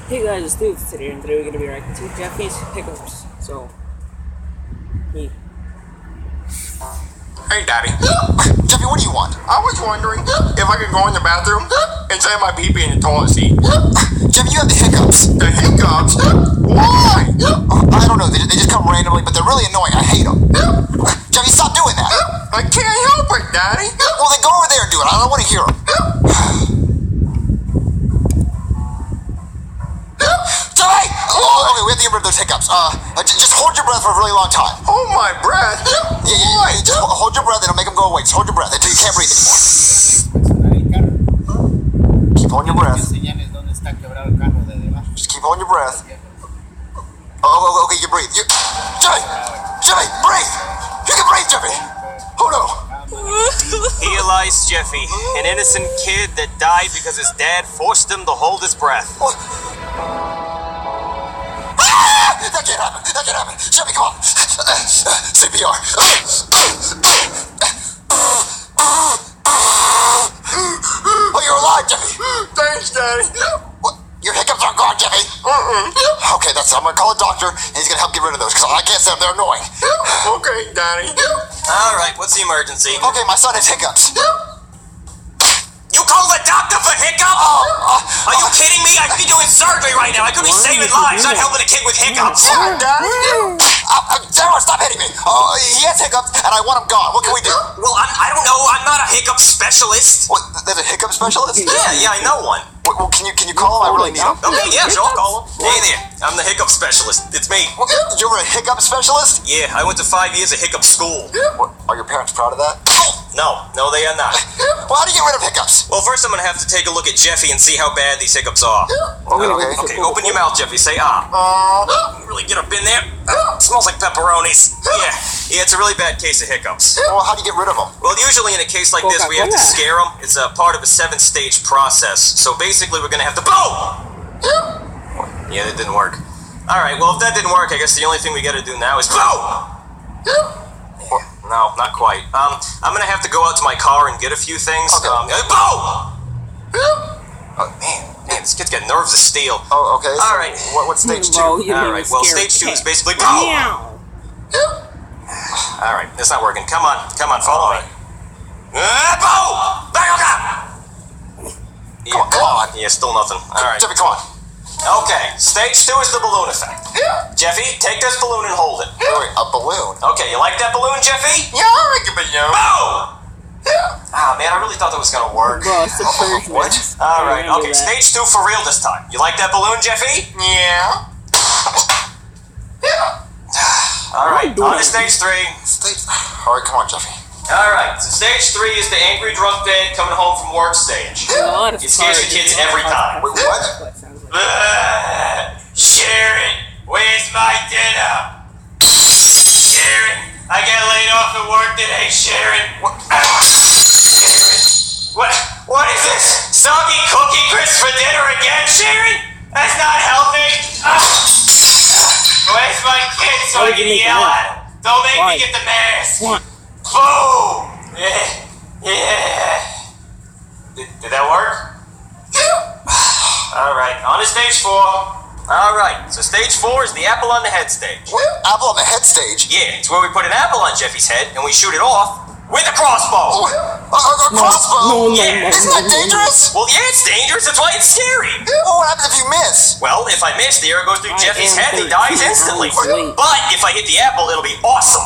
Hey guys, it's Dude today, and today we're gonna be reacting to Jeffy's hiccups. So, Hey, Daddy. Jeffy, what do you want? I was wondering if I could go in the bathroom and save my pee-pee in the toilet seat. Jeffy, you have the hiccups. The hiccups? Why? I don't know. They just come randomly, but they're really annoying. I hate them. Jeffy, stop doing that. I can't help it, Daddy. Well, then go over there and do it. I don't want to hear them. Jeffy! Oh, okay, we have to get rid of those hiccups. Just hold your breath for a really long time. Hold my breath. Yeah, just hold your breath. It'll make them go away. Just hold your breath until you can't breathe anymore. Keep holding your breath. Señales dónde está quebrado el carro de debajo. Just keep holding your breath. Oh, okay, you breathe. Jeffy! Jeffy, breathe! You can breathe, Jeffy! Oh no! Here lies Jeffy, an innocent kid that died because his dad forced him to hold his breath. Ah! That can't happen! That can't happen! Jeffy, come on! CPR! Oh, you're alive, Jeffy! Thanks, Daddy. What? Your hiccups aren't gone, Jeffy! Okay, I'm gonna call a doctor, and he's gonna help get rid of those, because I can't say they're annoying. Okay, Daddy. All right, what's the emergency? Okay, my son has hiccups. You call the doctor for hiccups? Are you kidding me? I could be doing surgery right now. I could be saving lives, not helping a kid with hiccups. Daddy? Sarah, stop hitting me! He has hiccups, and I want him gone. What can we do? Well, I don't know. I'm not a hiccup specialist. What, there's a hiccup specialist? Yeah, I know one. Well, can you call him? I really need him. Okay, yeah, sure, I'll call him. Hey there, I'm the hiccup specialist. It's me. You're a hiccup specialist? Yeah, I went to 5 years of hiccup school. What, are your parents proud of that? No, they are not. Well, how do you get rid of hiccups? Well, first I'm gonna have to take a look at Jeffy and see how bad these hiccups are. Okay. Okay, open your mouth, Jeffy. Say really get up in there. Smells like pepperonis. Yeah, it's a really bad case of hiccups. Well, how do you get rid of them? Well, usually in a case like this, we have to scare them. It's a part of a 7-stage process. So basically, we're gonna have to boom. Yeah, that didn't work. All right, well, if that didn't work, I guess the only thing we gotta do now is boom. No, not quite. I'm gonna have to go out to my car and get a few things. Okay. Boom! Oh, man, this kid's got nerves of steel. Oh, okay. So All right. What's stage 2? Bro, you All made right, me well, scared. stage 2 is basically boom! Meow. All right, that's not working. Come on, follow me. Boom! Back up! Yeah, Come on. Yeah, still nothing. All right. Jeffy, come on. Okay, stage 2 is the balloon effect. Jeffy, take this balloon and hold it. Wait, a balloon? Okay, you like that balloon, Jeffy? Yeah, I like it, but you. Boom! Ah, man, I really thought that was gonna work. Bro, it's the first What? All right, okay, stage 2 for real this time. You like that balloon, Jeffy? Yeah. All right, on to stage 3. All right, come on, Jeffy. All right, so stage 3 is the angry drunk dad coming home from work stage. It scares the kids every time. Wait, what? Sharon, where's my dinner? Sharon, I got laid off at work today, Sharon. Sharon, what is this? Soggy Cookie Crisp for dinner again, Sharon? That's not healthy. Where's my kid so I can yell at him? Don't make me get the mask. Boom! Yeah. Did that work? All right, on to stage 4. All right, so stage 4 is the apple on the head stage. What? Apple on the head stage? Yeah, it's where we put an apple on Jeffy's head and we shoot it off with a crossbow. Oh, a crossbow? Yeah. Isn't that dangerous? Well, yeah, it's dangerous. That's why it's scary. Well, what happens if you miss? Well, if I miss, the arrow goes through Jeffy's head and he dies instantly. Wait. But if I hit the apple, it'll be awesome.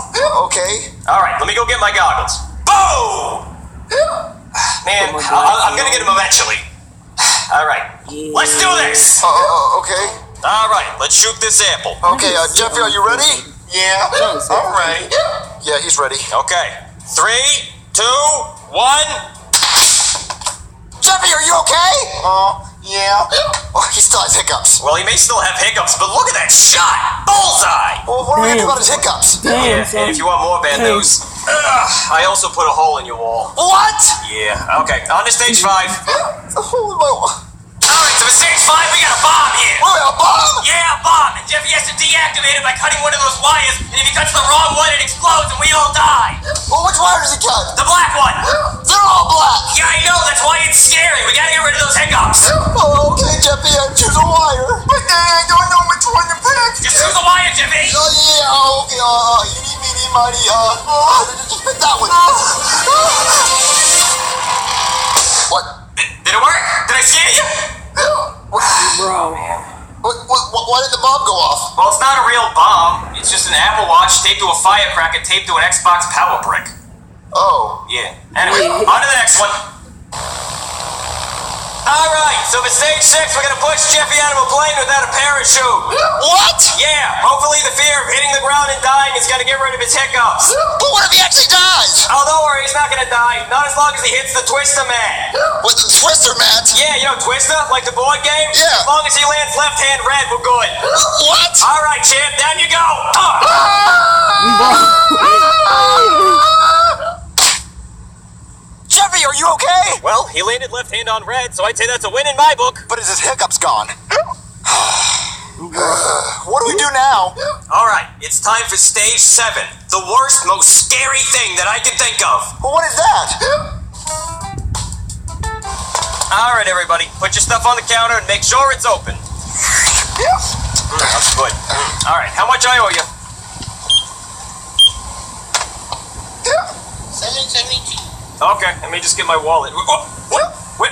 Okay. All right, let me go get my goggles. Boom! Man, I'm gonna get him eventually. All right, let's do this. Okay. All right, let's shoot this apple. Okay, Jeffy, are you ready? Yeah. I'm ready. Yeah, he's ready. Okay, 3, 2, 1. Jeffy, are you okay? Yeah. Oh, he still has hiccups. Well, he may still have hiccups, but look at that shot! Bullseye! Well, what are we gonna do about his hiccups? Damn, And if you want more bad news, I also put a hole in your wall. What? Yeah, okay, on to stage 5. A hole in my wall. Alright, so for stage 5, we got a bomb here. Wait, a bomb? Yeah, a bomb, and Jeffy has to deactivate it by cutting one of those wires, and if he cuts the wrong one, it explodes and we all die. Well, which wire does he cut? The black one. They're all black. Yeah, I know, that's why it's scary. We gotta get rid of those hiccups. Oh, okay, Jeffy, choose a wire. Screw the wire, Jeffy! Yeah, okay, eeny, meeny, miny, just pick that one. What? Did it work? Did I scare you? Bro. Why did the bomb go off? Well, it's not a real bomb. It's just an Apple Watch taped to a firecracker taped to an Xbox power brick. Oh. Yeah. Anyway, on to the next one. Alright, so for stage 6, we're gonna push Jeffy out of a plane without a parachute. What? Yeah, hopefully the fear of hitting the ground and dying is gonna get rid of his hiccups. But what if he actually dies? Oh, don't worry, he's not gonna die. Not as long as he hits the Twister Man. What, the Twister, Matt? Yeah, you know Twister? Like the board game? Yeah. As long as he lands left hand red, we're good. What? Alright, champ, down you go. Jeffy, are you okay? Well, he landed left hand on red, so I'd say that's a win in my book. But is his hiccups gone? What do we do now? Alright, it's time for stage 7. The worst, most scary thing that I can think of. Well, what is that? Alright, everybody, put your stuff on the counter and make sure it's open. That's good. Alright, how much I owe you? 772. Okay, let me just get my wallet. Wait,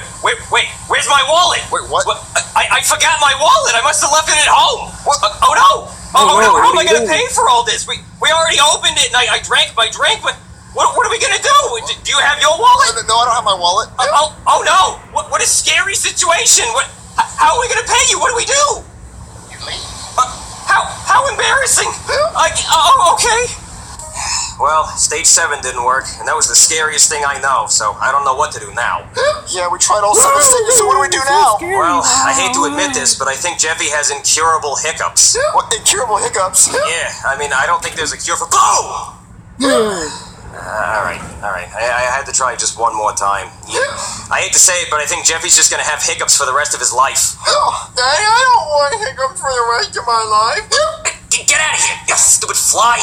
where's my wallet? Wait, what? I forgot my wallet. I must have left it at home. What? Oh no! Oh, no, How am I what are you gonna doing? pay for all this? We already opened it and I drank my drink, but what are we gonna do? Do you have your wallet? No, I don't have my wallet. Oh no! What a scary situation! How are we gonna pay you? What do we do? You leave. How embarrassing! Okay. Well, stage 7 didn't work, and that was the scariest thing I know, so I don't know what to do now. Yeah, we tried all 7 stages, so what do we do now? Well, I hate to admit this, but I think Jeffy has incurable hiccups. What, incurable hiccups? Yeah, I mean, I don't think there's a cure for— Boom! Alright. I had to try just one more time. Yeah. I hate to say it, but I think Jeffy's just gonna have hiccups for the rest of his life. Daddy, I don't want hiccups for the rest of my life. Get out of here, you stupid fly!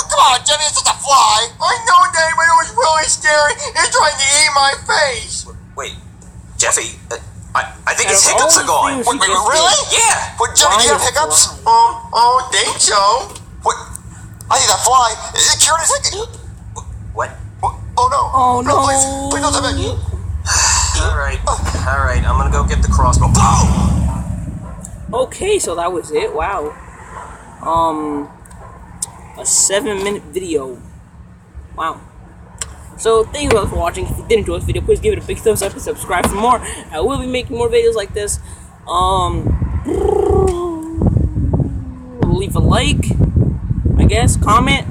Come on, Jimmy, it's just a fly. I know, Daddy, but it was really scary. It's trying to eat my face. Wait, Jeffy, I think his hiccups are gone. Wait, really? Yeah. What, Jimmy, do you have hiccups? I think so. What? I think that fly, it cured his hiccups. What? Oh, no. Oh, no. Please don't tell me. Alright, I'm gonna go get the crossbow. Boom! Okay, so that was it. Wow. A 7-minute video. Wow. So, thank you guys for watching. If you did enjoy this video, please give it a big thumbs up and subscribe for more. I will be making more videos like this. Leave a like, I guess, comment.